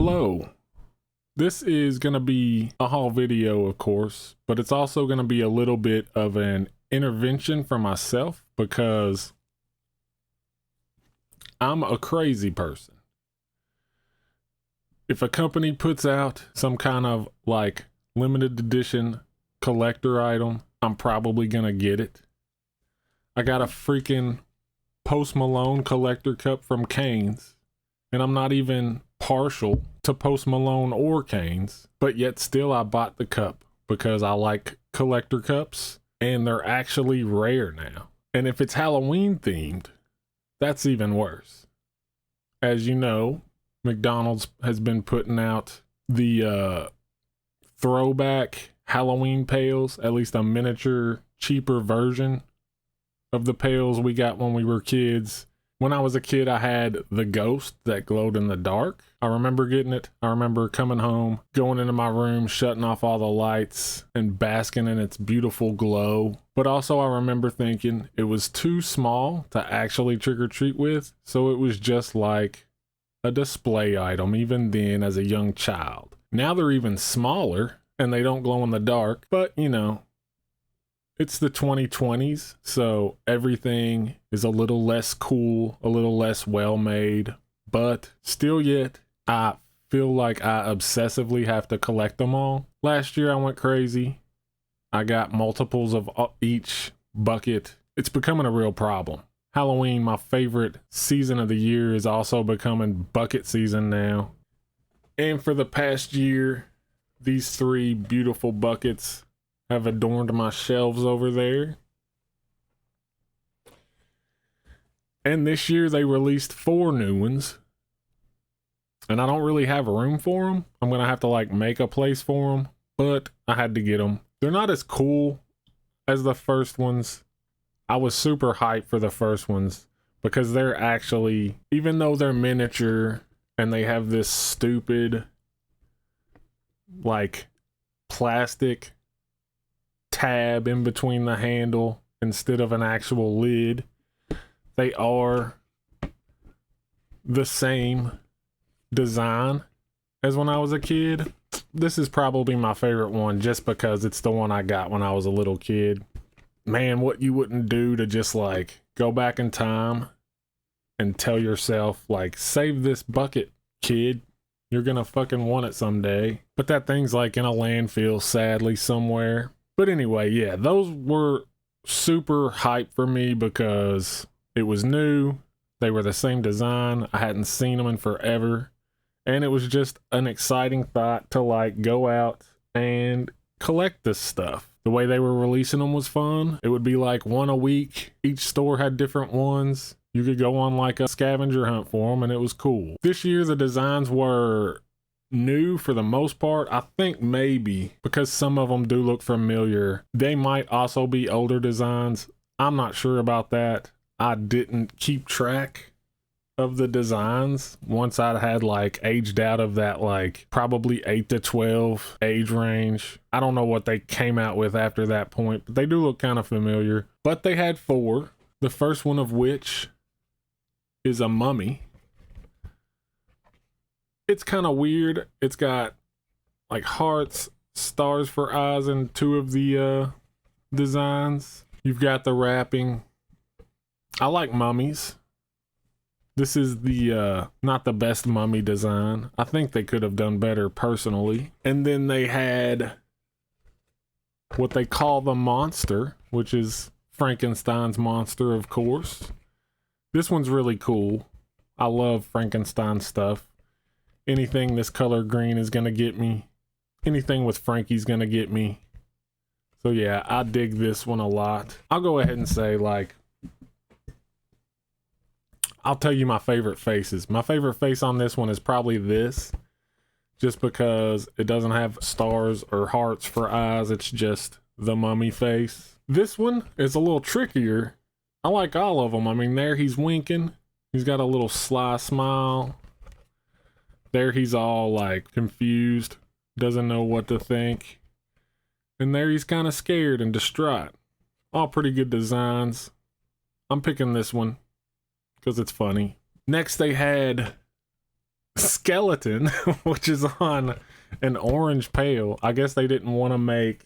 Hello. This is going to be a haul video, of course, but it's also going to be a little bit of an intervention for myself because I'm a crazy person. If a company puts out some kind of like limited edition collector item, I'm probably going to get it. I got a freaking Post Malone collector cup from Cane's, and I'm not even partial to Post Malone or Cane's, but yet still I bought the cup because I like collector cups and they're actually rare now. And if it's Halloween themed, that's even worse. As you know, McDonald's has been putting out the throwback Halloween pails, at least a miniature, cheaper version of the pails we got when we were kids. When I was a kid, I had the ghost that glowed in the dark. I remember getting it. I remember coming home, going into my room, shutting off all the lights and basking in its beautiful glow. But also I remember thinking it was too small to actually trick or treat with. So it was just like a display item, even then as a young child. Now they're even smaller and they don't glow in the dark, but you know, it's the 2020s, so everything is a little less cool, a little less well-made, but still yet, I feel like I obsessively have to collect them all. Last year I went crazy. I got multiples of each bucket. It's becoming a real problem. Halloween, my favorite season of the year, is also becoming bucket season now. And for the past year, these three beautiful buckets have adorned my shelves over there. And this year they released 4 new ones. And I don't really have room for them. I'm going to have to like make a place for them, but I had to get them. They're not as cool as the first ones. I was super hyped for the first ones because they're actually, even though they're miniature and they have this stupid like plastic tab in between the handle instead of an actual lid, they are the same design as when I was a kid. This is probably my favorite one just because it's the one I got when I was a little kid. Man, what you wouldn't do to just like go back in time and tell yourself like, save this bucket, kid. You're gonna fucking want it someday. But that thing's like in a landfill, sadly, somewhere. But anyway, yeah, those were super hype for me because it was new. They were the same design. I hadn't seen them in forever. And it was just an exciting thought to like go out and collect this stuff. The way they were releasing them was fun. It would be like one a week. Each store had different ones. You could go on like a scavenger hunt for them and it was cool. This year the designs were new for the most part. I think maybe because some of them do look familiar, they might also be older designs. I'm not sure about that. I didn't keep track of the designs once I had like aged out of that like probably 8 to 12 age range. I don't know what they came out with after that point, but they do look kind of familiar. But they had 4, the first one of which is a mummy. It's kind of weird. It's got like hearts, stars for eyes in 2 of the designs. You've got the wrapping. I like mummies. This is the not the best mummy design. I think they could have done better personally. And then they had what they call the monster, which is Frankenstein's monster, of course. This one's really cool. I love Frankenstein stuff. Anything this color green is gonna get me. Anything with Frankie's gonna get me. So yeah, I dig this one a lot. I'll go ahead and say like, I'll tell you my favorite faces. My favorite face on this one is probably this, just because it doesn't have stars or hearts for eyes. It's just the mummy face. This one is a little trickier. I like all of them. I mean, there he's winking. He's got a little sly smile. There he's all like confused, doesn't know what to think. And there he's kind of scared and distraught. All pretty good designs. I'm picking this one because it's funny. Next they had skeleton, which is on an orange pail. I guess they didn't want to make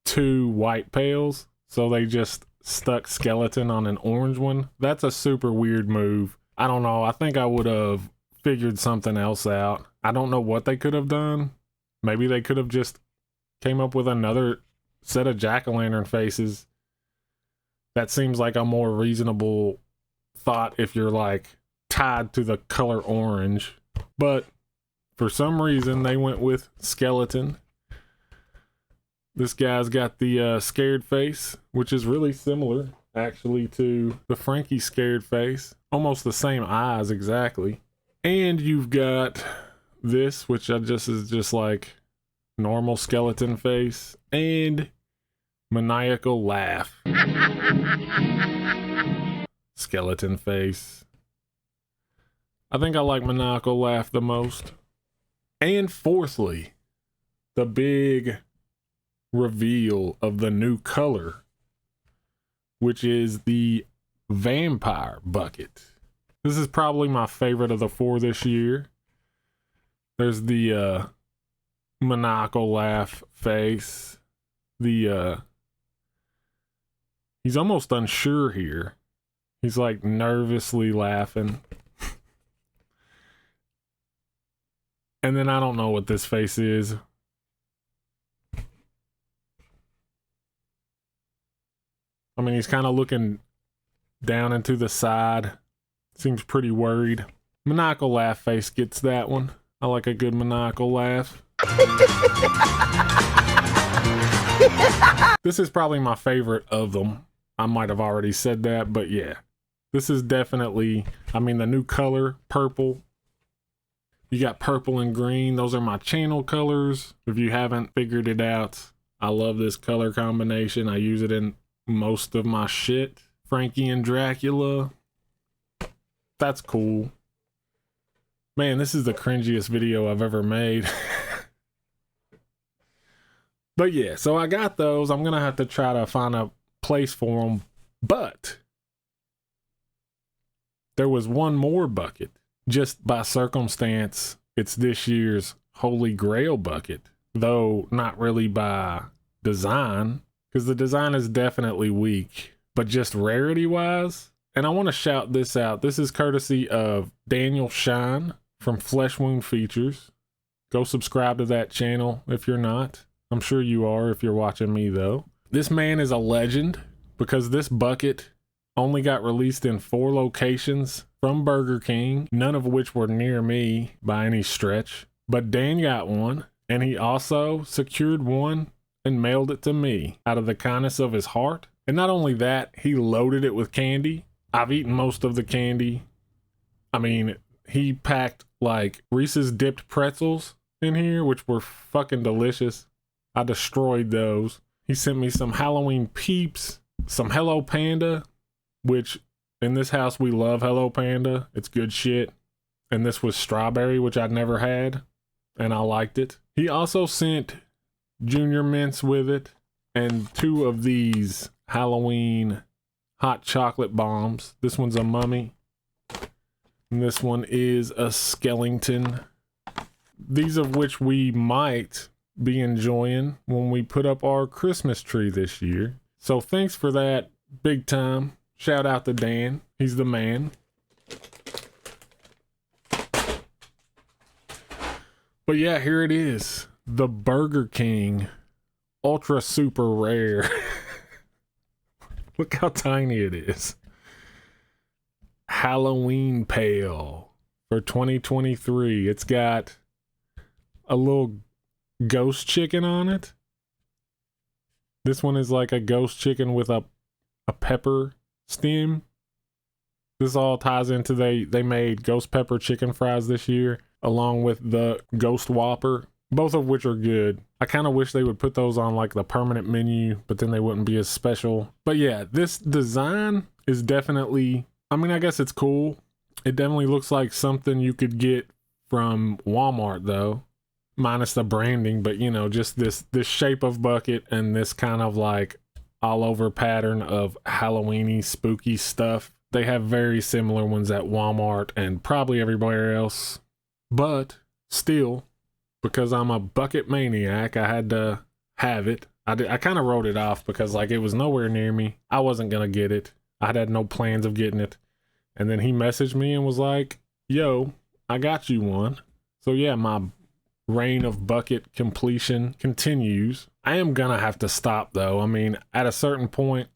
2 white pails, so they just stuck skeleton on an orange one. That's a super weird move. I don't know. I think I would have figured something else out. I don't know what they could have done. Maybe they could have just came up with another set of jack-o'-lantern faces. That seems like a more reasonable thought if you're like tied to the color orange. But for some reason they went with skeleton. This guy's got the scared face, which is really similar actually to the Frankie scared face. Almost the same eyes exactly. And you've got this, which is just like normal skeleton face, and maniacal laugh. Skeleton face. I think I like maniacal laugh the most. And fourthly, the big reveal of the new color, which is the vampire bucket. This is probably my favorite of the 4 this year. There's the maniacal laugh face. He's almost unsure here. He's like nervously laughing. And then I don't know what this face is. I mean, he's kind of looking down into the side. Seems pretty worried. Maniacal laugh face gets that one. I like a good maniacal laugh. This is probably my favorite of them. I might have already said that, but yeah. This is definitely, I mean, the new color, purple. You got purple and green. Those are my channel colors. If you haven't figured it out, I love this color combination. I use it in most of my shit. Frankie and Dracula. That's cool. Man, this is the cringiest video I've ever made. But yeah, so I got those. I'm going to have to try to find a place for them. But there was one more bucket. Just by circumstance, it's this year's Holy Grail bucket. Though not really by design, because the design is definitely weak. But just rarity-wise, and I want to shout this out. This is courtesy of Daniel Shine from Flesh Wound Features. Go subscribe to that channel if you're not. I'm sure you are if you're watching me, though. This man is a legend because this bucket only got released in 4 locations from Burger King, none of which were near me by any stretch. But Dan got one, and he also secured one and mailed it to me out of the kindness of his heart. And not only that, he loaded it with candy. I've eaten most of the candy. I mean, he packed like Reese's dipped pretzels in here, which were fucking delicious. I destroyed those. He sent me some Halloween Peeps, some Hello Panda, which in this house we love Hello Panda. It's good shit. And this was strawberry, which I'd never had, and I liked it. He also sent Junior Mints with it and 2 of these Halloween hot chocolate bombs. This one's a mummy, and this one is a skeleton. These of which we might be enjoying when we put up our Christmas tree this year. So thanks for that, big time. Shout out to Dan. He's the man. But yeah, here it is. The Burger King Ultra Super Rare. Look how tiny it is. Halloween Pail for 2023. It's got a little ghost chicken on it. This one is like a ghost chicken with a pepper stem. This all ties into they made ghost pepper chicken fries this year along with the ghost whopper, both of which are good. I kind of wish they would put those on like the permanent menu, but then they wouldn't be as special. But yeah, this design is definitely, I mean, I guess it's cool. It definitely looks like something you could get from Walmart though, minus the branding, but you know, just this shape of bucket and this kind of like all over pattern of Halloweeny spooky stuff. They have very similar ones at Walmart and probably everywhere else. But still, because I'm a bucket maniac, I had to have it. I kind of wrote it off because like it was nowhere near me. I wasn't gonna get it. I had no plans of getting it. And then he messaged me and was like, yo, I got you one. So yeah, my reign of bucket completion continues. I am gonna have to stop though. I mean, at a certain point,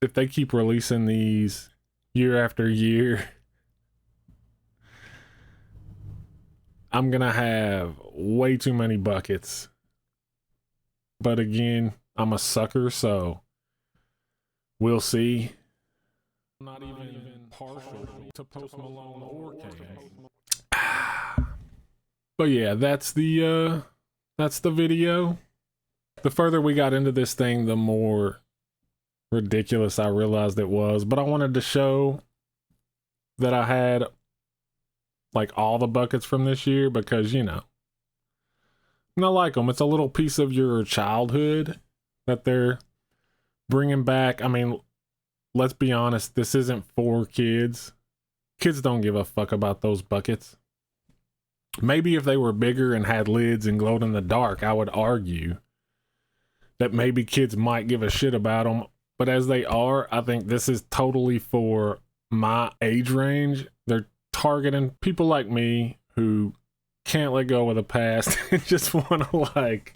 if they keep releasing these year after year, I'm gonna have way too many buckets. But again, I'm a sucker, so we'll see. I'm not even partial to Post Malone or Kane. But yeah, that's the video. The further we got into this thing, the more ridiculous I realized it was. But I wanted to show that I had like all the buckets from this year because, you know, I like them. It's a little piece of your childhood that they're bringing back. I mean, let's be honest, this isn't for kids. Kids don't give a fuck about those buckets. Maybe if they were bigger and had lids and glowed in the dark, I would argue that maybe kids might give a shit about them. But as they are, I think this is totally for my age range. They're targeting people like me who can't let go of the past and just want to like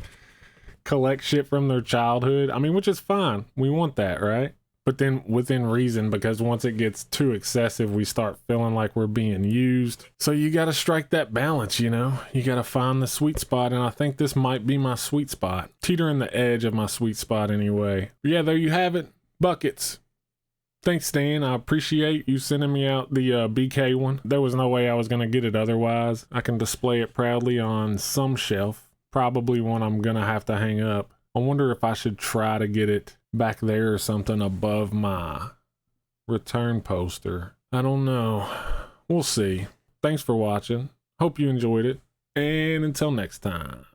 collect shit from their childhood. I mean, which is fine. We want that, right? But then within reason, because once it gets too excessive, we start feeling like we're being used. So you got to strike that balance, you know? You got to find the sweet spot, and I think this might be my sweet spot. Teetering the edge of my sweet spot anyway. But yeah, there you have it. Buckets. Thanks, Dan. I appreciate you sending me out the BK one. There was no way I was going to get it otherwise. I can display it proudly on some shelf. Probably one I'm going to have to hang up. I wonder if I should try to get it back there or something above my return poster. I don't know. We'll see. Thanks for watching. Hope you enjoyed it. And until next time.